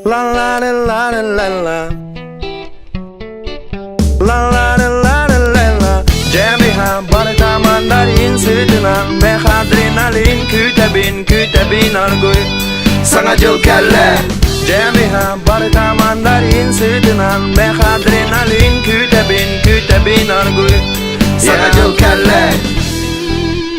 La la la la la la la. La la la la la la la. Cemiha barda mandarin sütüna mehadrenalin kütebin argoy sana cıl kelle. Cemiha barda mandarin sütüna mehadrenalin kütebin argoy sana cıl kelle.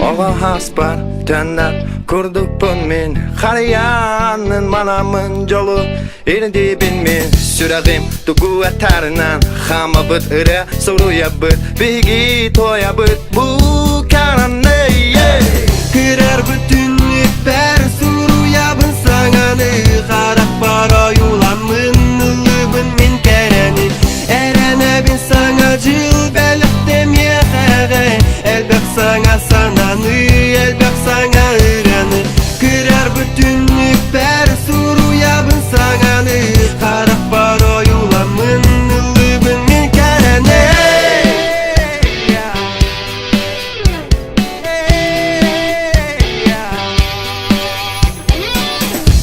Oğa hasbar tönler kurduk bun min Xariyanın manamın jolu erdi bilmin Süregim tugu eterinden Xama bıt ire soruya bıt Bigi toya bıt bu karanı Kırar bütünlük per suruya bın sananı Karak para yulanmın ılıbın min kereni Erene bin sana cıl belirttim yeğe Elbek sana sananı elbek sana ıranı Kırar bütünlük per suruya bın sananı Karak para yulanmın ılıbın min kereni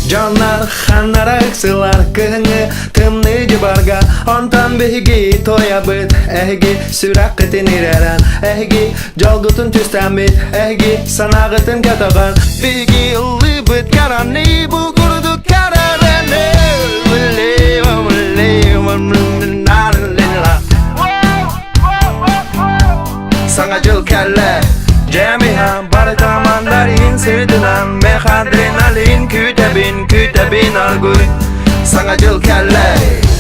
Canlar xanlar aksılar kını tımlı cibarga Ondan bihigi toya bıt Ehgi sürakitin ireren Ehgi jolgutun tüsten bit Ehgi sanagıtın katagan Bihigi ıllı bıt karani bu kurduk kararani Sana cıl kelle Cemiha barda mandarin sütünen mehadrenalin kütebin argoy sana cıl kelle.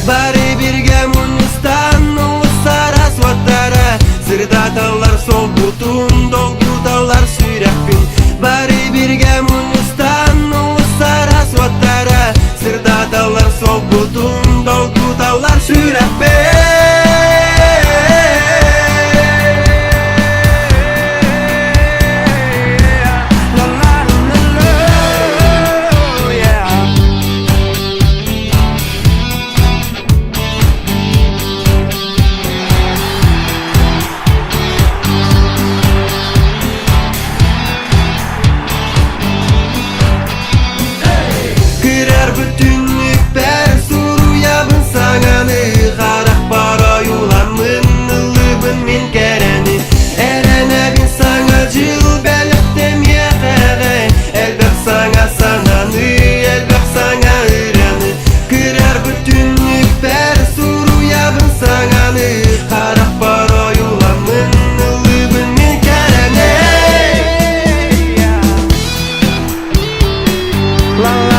Bari birge Munistan uluslar asvatlara Sırda dağlar sol butun dolgu dağlar sürekbin Bari birge Munistan uluslar asvatlara Sırda dağlar sol butun dolgu dağlar sürekbin Kırar bütünlük per suruya bın sananı Karak para yulanmın ılıbın min kereni Erene bin sana cıl belirttim yeğe Elbek sana sananı elbek sana ıranı Kırar bütünlük per suruya bın sananı Karak para yulanmın ılıbın min kereni La la